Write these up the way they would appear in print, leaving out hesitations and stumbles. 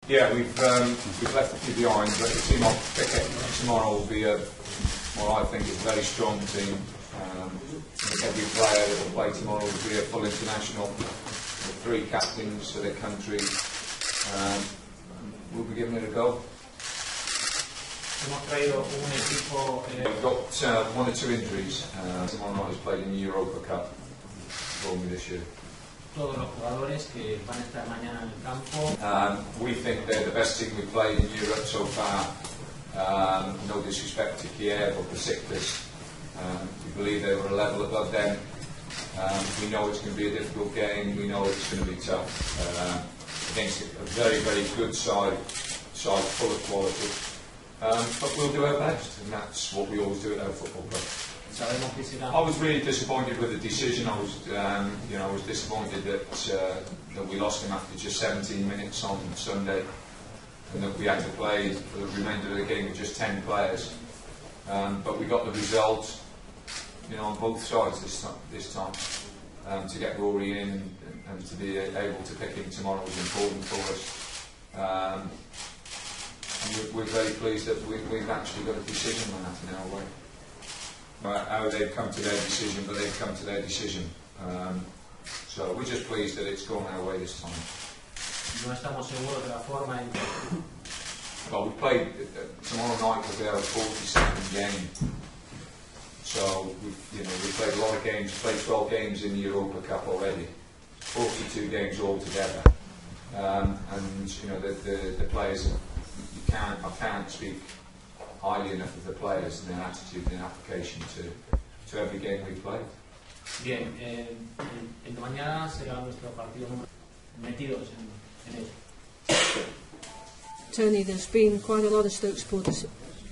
Yeah, we've left a few behind, but the team I'll pick it tomorrow will be what I think is a very strong team. Every player that will play tomorrow will be a full international, with 3 captains for their country. We'll be giving it a go. We've got 1 or 2 injuries. Someone who's played in the Europa Cup for me this year. Todos los jugadores que van a estar mañana en el campo. We think they're the best team we've played in Europe so far. No disrespect to Kiev or Besiktas. We believe they were a level above them. We know it's going to be a difficult game. We know it's going to be tough against a very, very good side full of quality. But we'll do our best, and that's what we always do at our football club. I was really disappointed with the decision. I was disappointed that we lost him after just 17 minutes on Sunday, and that we had to play for the remainder of the game with just 10 players. But we got the result, on both sides this time. To get Rory in and to be able to pick him tomorrow was important for us. And we're very pleased that we've actually got a decision on that in our way. How they've come to their decision, but they've come to their decision. So we're just pleased that it's gone our way this time. Well, we played tomorrow night will be our 42nd game. So we've played a lot of games. Played 12 games in the Europa Cup already, 42 games altogether. And the players, I can't speak highly enough of the players and their attitude and their application to every game we played. Bien, el de mañana será nuestro partido metidos en ello. Tony, there's been quite a lot of Stoke supporters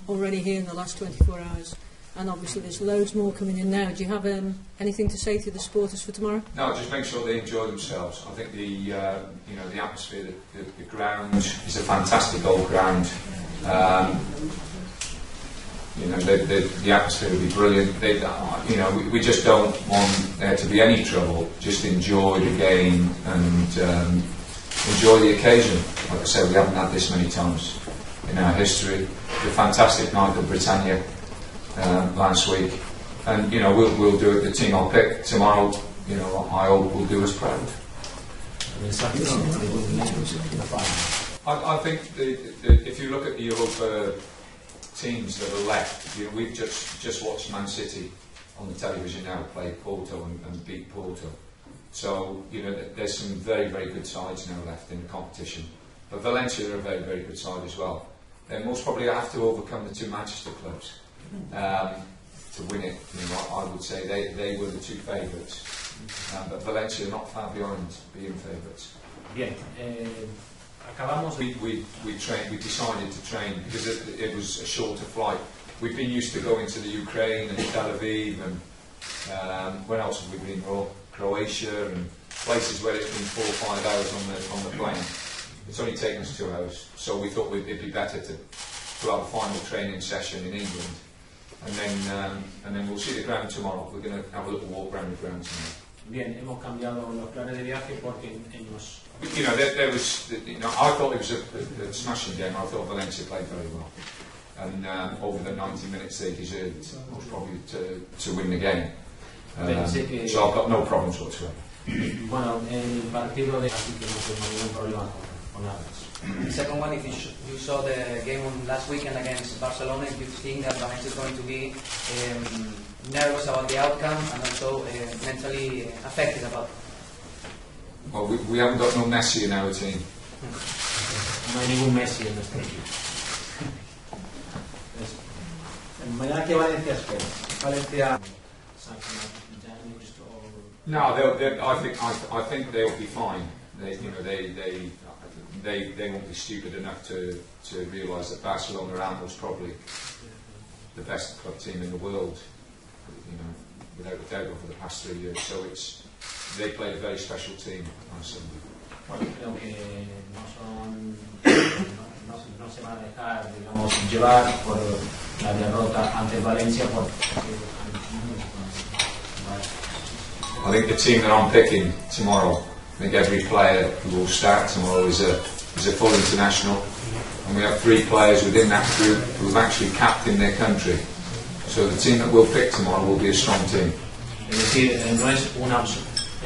already here in the last 24 hours, and obviously there's loads more coming in now. Do you have anything to say to the supporters for tomorrow? No, just make sure they enjoy themselves. I think the atmosphere, the ground is a fantastic old ground. The atmosphere will be brilliant. We just don't want there to be any trouble. Just enjoy the game and enjoy the occasion. Like I said, we haven't had this many times in our history. The fantastic night at Britannia last week, and we'll do it. The team I'll pick tomorrow, I hope will do us proud. I think if you look at the Europa teams that are left, we've just watched Man City on the television now play Porto and beat Porto. So there's some very, very good sides now left in the competition. But Valencia are a very, very good side as well. They most probably have to overcome the 2 Manchester clubs to win it. I would say they were the 2 favourites, but Valencia are not far behind being favourites. Bien. Acabamos. We decided to train because it was a shorter flight. We've been used to going to the Ukraine and Tel Aviv and where else have we been? Croatia and places where it's been 4 or 5 hours on the plane. It's only taken us 2 hours, so we thought it'd be better to have a final training session in England, and then we'll see the ground tomorrow. We're going to have a little walk around the ground tomorrow. Bien, hemos cambiado los planes de viaje porque nos. There was. I thought it was a smashing game. I thought Valencia played very well, and over the 90 minutes they deserved most probably to win the game. So I've got no problems whatsoever. Bueno, el partido de así que no tengo ningún problema con nada. The second one, if you saw the game last weekend against Barcelona, if you think that Valencia is going to be nervous about the outcome and also mentally affected about it? Well, we haven't got no Messi in our team. No hay ningún Messi en nuestro equipo. Mañana que Valencia espera. Valencia. No, I think they'll be fine. They won't be stupid enough to realise that Barcelona are most probably the best club team in the world, without a doubt over the past 3 years. So they played a very special team on Sunday. Bueno, creo que no se van a dejar, llevar por la derrota ante Valencia. I think the team that I'm picking tomorrow, I think every player who will start tomorrow is a is a full international, and we have 3 players within that group who have actually captained their country. So the team that we'll pick tomorrow will be a strong team. Es decir, no es en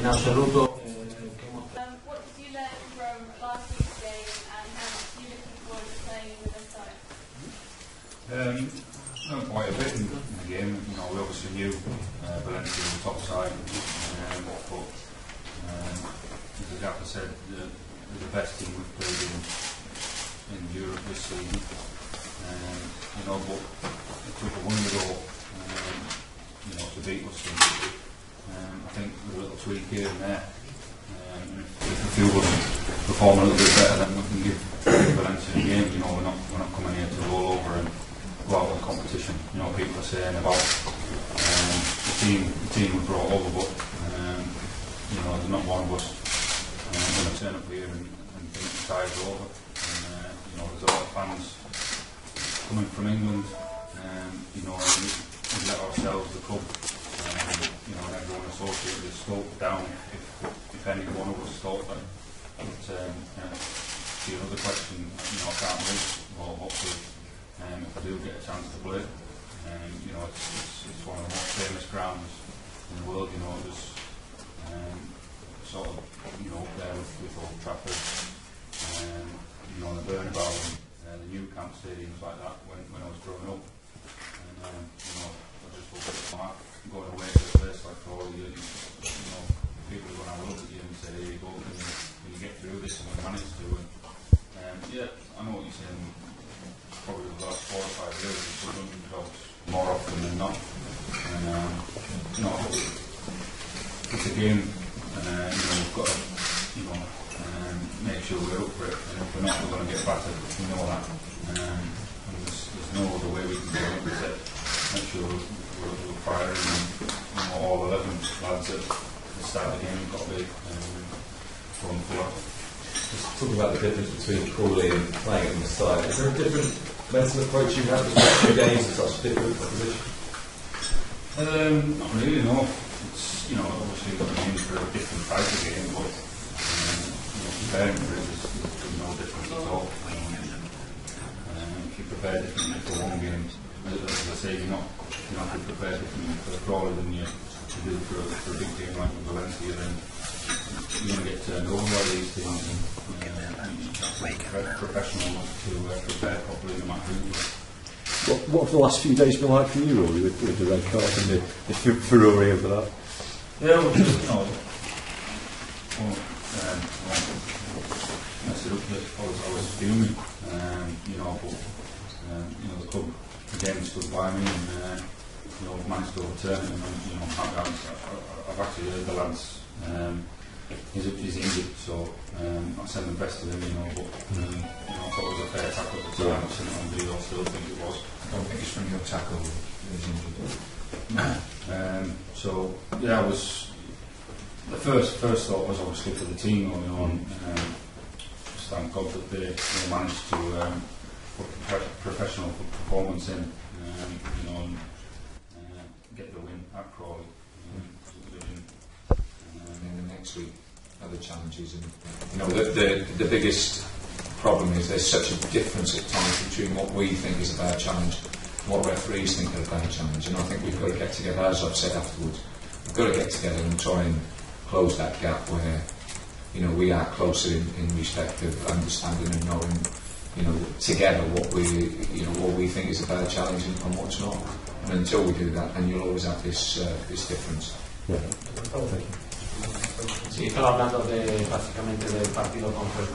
absoluto. What did you learn from last week's game, and how much are you looking forward to playing with this side? Learned quite a bit in the game. You know, we obviously knew Valencia was the top side, but as the gaffer said, they're the best team we've played in Europe this season. You know, but it took a win goal, you know, to beat us. I think with a little tweak here and there, if the field was perform a little bit better, then we can give Valencia a game. You know, we're not coming here to roll over and go out in competition. You know, people are saying about the team we brought over, but you know, there's not one of us going to turn up here and think the tide's over. You know, there's a lot of fans coming from England. You know, we let ourselves, the club, you know, and everyone associated with Stoke down if any one of us thought that. But the other question, you know, I can't wait, or hopefully if I do get a chance to play. You know, it's one of the most famous grounds in the world. You know, there's sort of, you know, up there with Old Trafford, you know, the Bernabeu and the new camp stadiums like that when I was growing up. And you know, I just look at that, going away to a place like Crawley, you know, people are going to have a look at you and say, here you go, can you get through this, and we managed to. And yeah, I know what you're saying. Probably the last 4 or 5 years we've done jobs more often than not. And you know, it's a game. You know, we've got to, you know, make sure we're up for it. And if we're not, we're going to get battered. We know that. And there's no other way we can go up with it. Make sure we're firing, and you know, all 11 lads at the start of the game have got to be going full out. Just talking about the difference between Crawley and playing on the side, is there a different mental approach you have to the games in such a different position? Not really, no. It's, you know, obviously you've got to aim for a different type of game, but you know, preparing for it is no different at all. If you prepare differently for one game, as I say, you're not going to prepare differently for Crawley than you do for a big game like Valencia, then you're going to get turned over by these teams, and professional to prepare properly no matter who. What have the last few days been like for you, Rory, with the red card and the furore over that? Yeah, well, you know, mess it up a bit. I was fuming, you know, but you know, the club again stood by me, and you know, managed to overturn it. And you know, I've actually heard the lads. He's injured, so I sent the best to him, you know, but you know, I thought it was a fair tackle at the time. I've seen it on video, I still think it was. I don't think it's from your tackle he's injured. So yeah, I was the first thought was obviously for the team going on. Just thank God that they managed to put professional performance in, you know, and get the win at Crawley. In the next week, other challenges, and you know, the biggest problem is there's such a difference at times between what we think is a bad challenge and what referees think is a bad challenge. And I think we've got to get together, as I've said afterwards, we've got to get together and try and close that gap where, you know, we are closer in respect of understanding and knowing, you know, together what we think is a bad challenge and what's not. And until we do that, then you'll always have this difference. Yeah. Sí, estaba hablando básicamente del partido contra el